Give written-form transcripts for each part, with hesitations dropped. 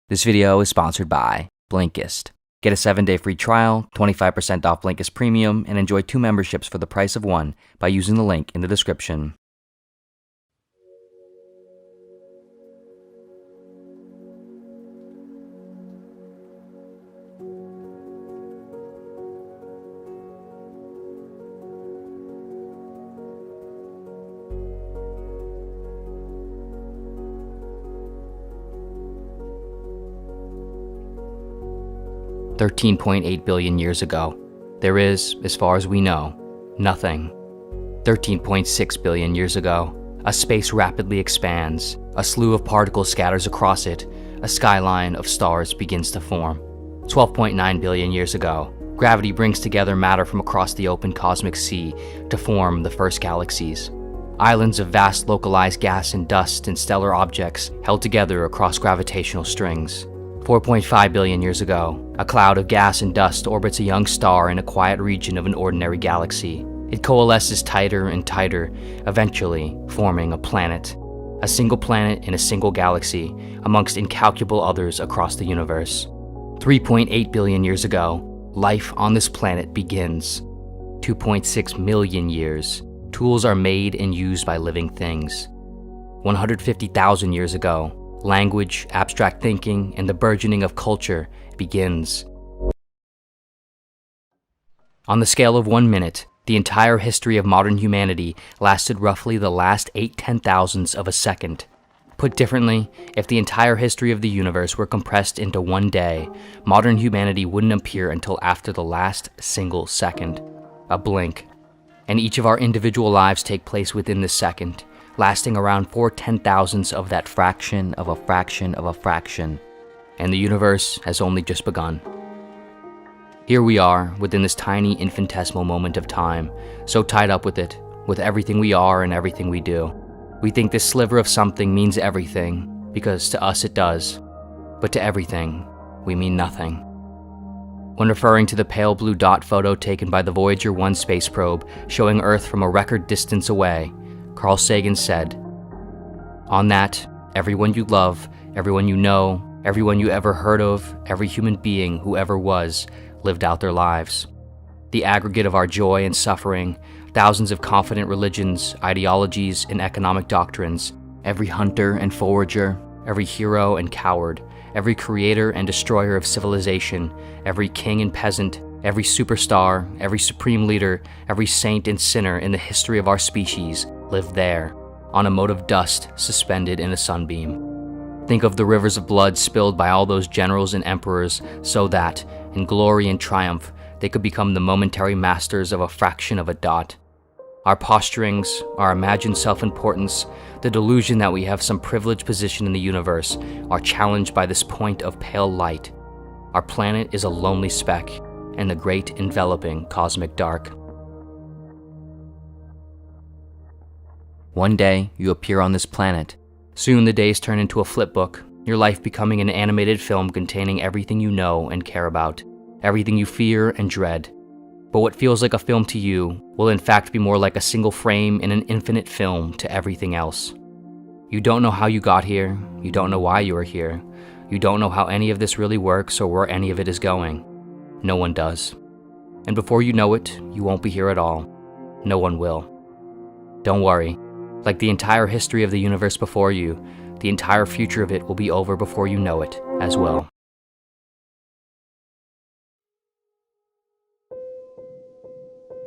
This video is sponsored by Blinkist. Get a 7-day free trial, 25% off Blinkist Premium, and enjoy 2 memberships for the price of 1 by using the link in the description. $13.8 billion years ago, there is, as far as we know, nothing. 13.6 billion years ago, a space rapidly expands, a slew of particles scatters across it, a skyline of stars begins to form. 12.9 billion years ago, gravity brings together matter from across the open cosmic sea to form the first galaxies. Islands of vast localized gas and dust and stellar objects held together across gravitational strings. 4.5 billion years ago, a cloud of gas and dust orbits a young star in a quiet region of an ordinary galaxy. It coalesces tighter and tighter, eventually forming a planet. A single planet in a single galaxy, amongst incalculable others across the universe. 3.8 billion years ago, life on this planet begins. 2.6 million years, tools are made and used by living things. 150,000 years ago, language, abstract thinking, and the burgeoning of culture begins. On the scale of 1 minute, the entire history of modern humanity lasted roughly the last 8/10,000ths of a second. Put differently, if the entire history of the universe were compressed into 1 day, modern humanity wouldn't appear until after the last single second, a blink. And each of our individual lives take place within this second, lasting around 4/10,000ths of that fraction of a fraction of a fraction, and the universe has only just begun. Here we are, within this tiny infinitesimal moment of time, so tied up with it, with everything we are and everything we do. We think this sliver of something means everything, because to us it does, but to everything, we mean nothing. When referring to the pale blue dot photo taken by the Voyager 1 space probe showing Earth from a record distance away, Carl Sagan said, "On that, everyone you love, everyone you know, everyone you ever heard of, every human being who ever was, lived out their lives. The aggregate of our joy and suffering, thousands of confident religions, ideologies, and economic doctrines, every hunter and forager, every hero and coward, every creator and destroyer of civilization, every king and peasant, every superstar, every supreme leader, every saint and sinner in the history of our species lived there, on a mote of dust suspended in a sunbeam. Think of the rivers of blood spilled by all those generals and emperors so that, in glory and triumph, they could become the momentary masters of a fraction of a dot. Our posturings, our imagined self-importance, the delusion that we have some privileged position in the universe are challenged by this point of pale light. Our planet is a lonely speck in the great enveloping cosmic dark." One day, you appear on this planet. Soon the days turn into a flipbook, your life becoming an animated film containing everything you know and care about, everything you fear and dread. But what feels like a film to you will in fact be more like a single frame in an infinite film to everything else. You don't know how you got here, you don't know why you are here, you don't know how any of this really works or where any of it is going. No one does. And before you know it, you won't be here at all. No one will. Don't worry. Like the entire history of the universe before you, the entire future of it will be over before you know it as well.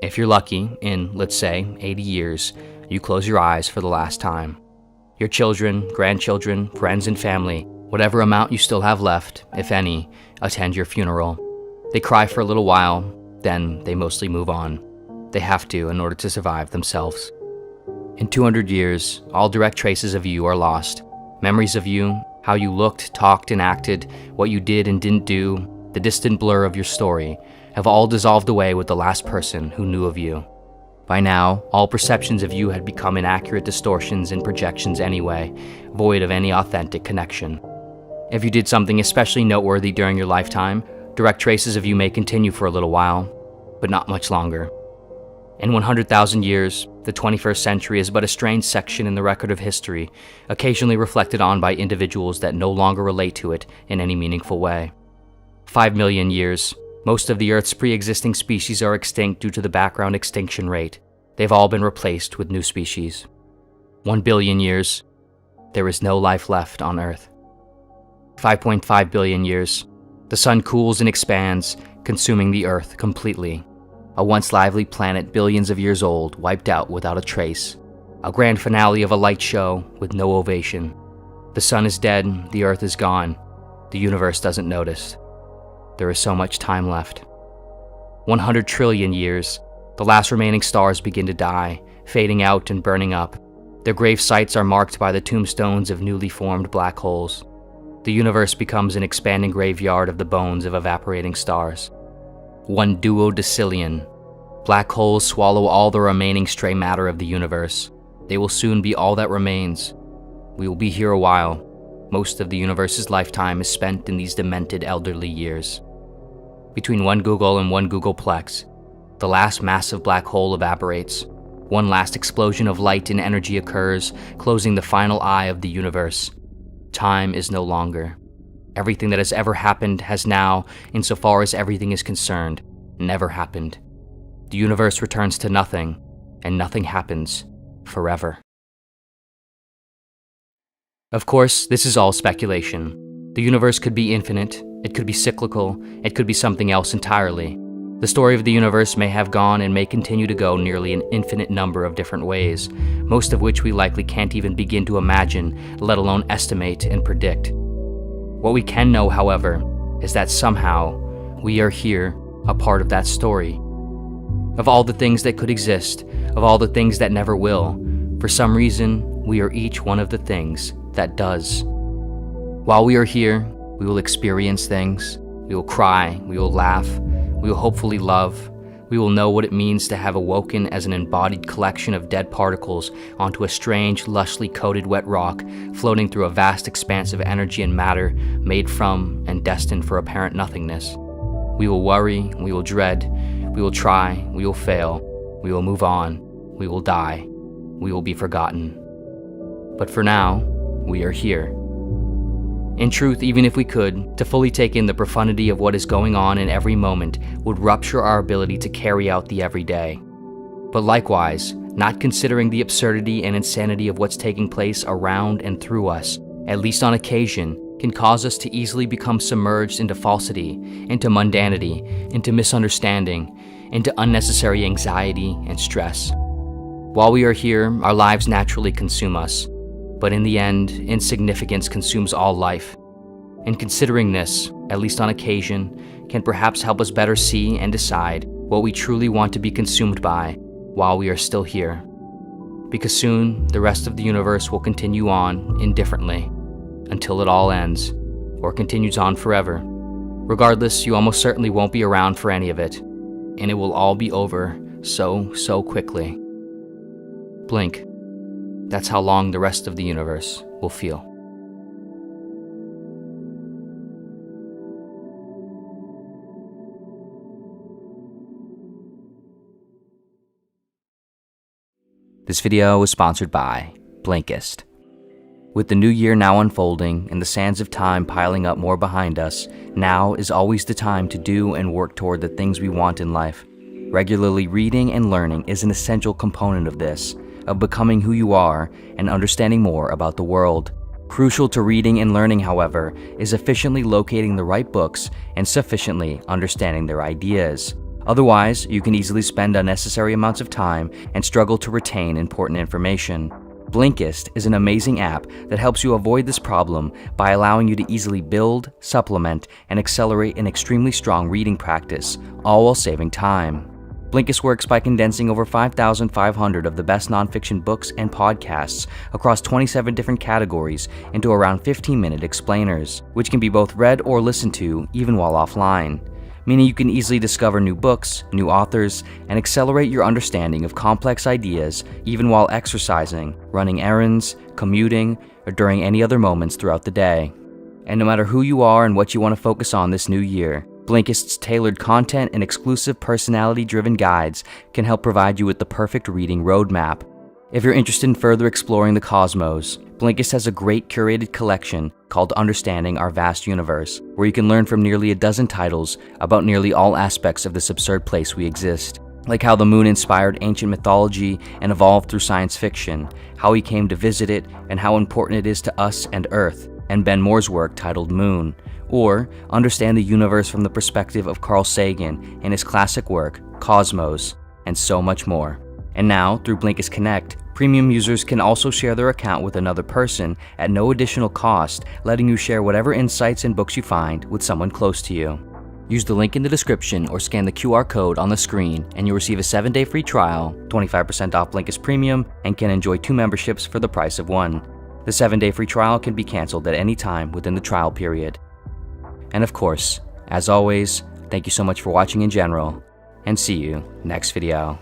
If you're lucky, in, let's say, 80 years, you close your eyes for the last time. Your children, grandchildren, friends, and family, whatever amount you still have left, if any, attend your funeral. They cry for a little while, then they mostly move on. They have to in order to survive themselves. In 200 years, all direct traces of you are lost. Memories of you, how you looked, talked, and acted, what you did and didn't do, the distant blur of your story, have all dissolved away with the last person who knew of you. By now, all perceptions of you had become inaccurate distortions and projections anyway, void of any authentic connection. If you did something especially noteworthy during your lifetime, direct traces of you may continue for a little while, but not much longer. In 100,000 years, the 21st century is but a strange section in the record of history, occasionally reflected on by individuals that no longer relate to it in any meaningful way. 5 million years, most of the Earth's pre-existing species are extinct due to the background extinction rate. They've all been replaced with new species. 1 billion years, there is no life left on Earth. 5.5 billion years, the sun cools and expands, consuming the Earth completely. A once lively planet billions of years old, wiped out without a trace. A grand finale of a light show with no ovation. The sun is dead, the Earth is gone. The universe doesn't notice. There is so much time left. 100 trillion years, the last remaining stars begin to die, fading out and burning up. Their grave sites are marked by the tombstones of newly formed black holes. The universe becomes an expanding graveyard of the bones of evaporating stars. 1 duodecillion. Black holes swallow all the remaining stray matter of the universe. They will soon be all that remains. We will be here a while. Most of the universe's lifetime is spent in these demented elderly years. Between 1 Google and 1 Googleplex, the last massive black hole evaporates. One last explosion of light and energy occurs, closing the final eye of the universe. Time is no longer. Everything that has ever happened has now, insofar as everything is concerned, never happened. The universe returns to nothing, and nothing happens forever. Of course, this is all speculation. The universe could be infinite, it could be cyclical, it could be something else entirely. The story of the universe may have gone and may continue to go nearly an infinite number of different ways, most of which we likely can't even begin to imagine, let alone estimate and predict. What we can know, however, is that somehow we are here, a part of that story. Of all the things that could exist, of all the things that never will, for some reason, we are each one of the things that does. While we are here, we will experience things, we will cry, we will laugh, we will hopefully love, we will know what it means to have awoken as an embodied collection of dead particles onto a strange, lushly coated wet rock floating through a vast expanse of energy and matter made from and destined for apparent nothingness. We will worry, we will dread, we will try, we will fail, we will move on, we will die, we will be forgotten. But for now, we are here. In truth, even if we could, to fully take in the profundity of what is going on in every moment would rupture our ability to carry out the everyday. But likewise, not considering the absurdity and insanity of what's taking place around and through us, at least on occasion, can cause us to easily become submerged into falsity, into mundanity, into misunderstanding, into unnecessary anxiety and stress. While we are here, our lives naturally consume us. But in the end, insignificance consumes all life. And considering this, at least on occasion, can perhaps help us better see and decide what we truly want to be consumed by while we are still here. Because soon, the rest of the universe will continue on indifferently until it all ends, or continues on forever. Regardless, you almost certainly won't be around for any of it, and it will all be over so quickly. Blink. That's how long the rest of the universe will feel. This video was sponsored by Blinkist. With the new year now unfolding and the sands of time piling up more behind us, now is always the time to do and work toward the things we want in life. Regularly reading and learning is an essential component of this, of becoming who you are and understanding more about the world. Crucial to reading and learning, however, is efficiently locating the right books and sufficiently understanding their ideas. Otherwise, you can easily spend unnecessary amounts of time and struggle to retain important information. Blinkist is an amazing app that helps you avoid this problem by allowing you to easily build, supplement, and accelerate an extremely strong reading practice, all while saving time. Blinkist works by condensing over 5,500 of the best nonfiction books and podcasts across 27 different categories into around 15-minute explainers, which can be both read or listened to even while offline, meaning you can easily discover new books, new authors, and accelerate your understanding of complex ideas even while exercising, running errands, commuting, or during any other moments throughout the day. And no matter who you are and what you want to focus on this new year, Blinkist's tailored content and exclusive personality-driven guides can help provide you with the perfect reading roadmap. If you're interested in further exploring the cosmos, Blinkist has a great curated collection called Understanding Our Vast Universe, where you can learn from nearly a dozen titles about nearly all aspects of this absurd place we exist. Like how the moon inspired ancient mythology and evolved through science fiction, how we came to visit it, and how important it is to us and Earth, and Ben Moore's work titled Moon. Or understand the universe from the perspective of Carl Sagan in his classic work, Cosmos, and so much more. And now, through Blinkist Connect, premium users can also share their account with another person at no additional cost, letting you share whatever insights and books you find with someone close to you. Use the link in the description or scan the QR code on the screen and you'll receive a 7-day free trial, 25% off Blinkist Premium, and can enjoy 2 memberships for the price of 1. The 7-day free trial can be canceled at any time within the trial period. And of course, as always, thank you so much for watching in general, and see you next video.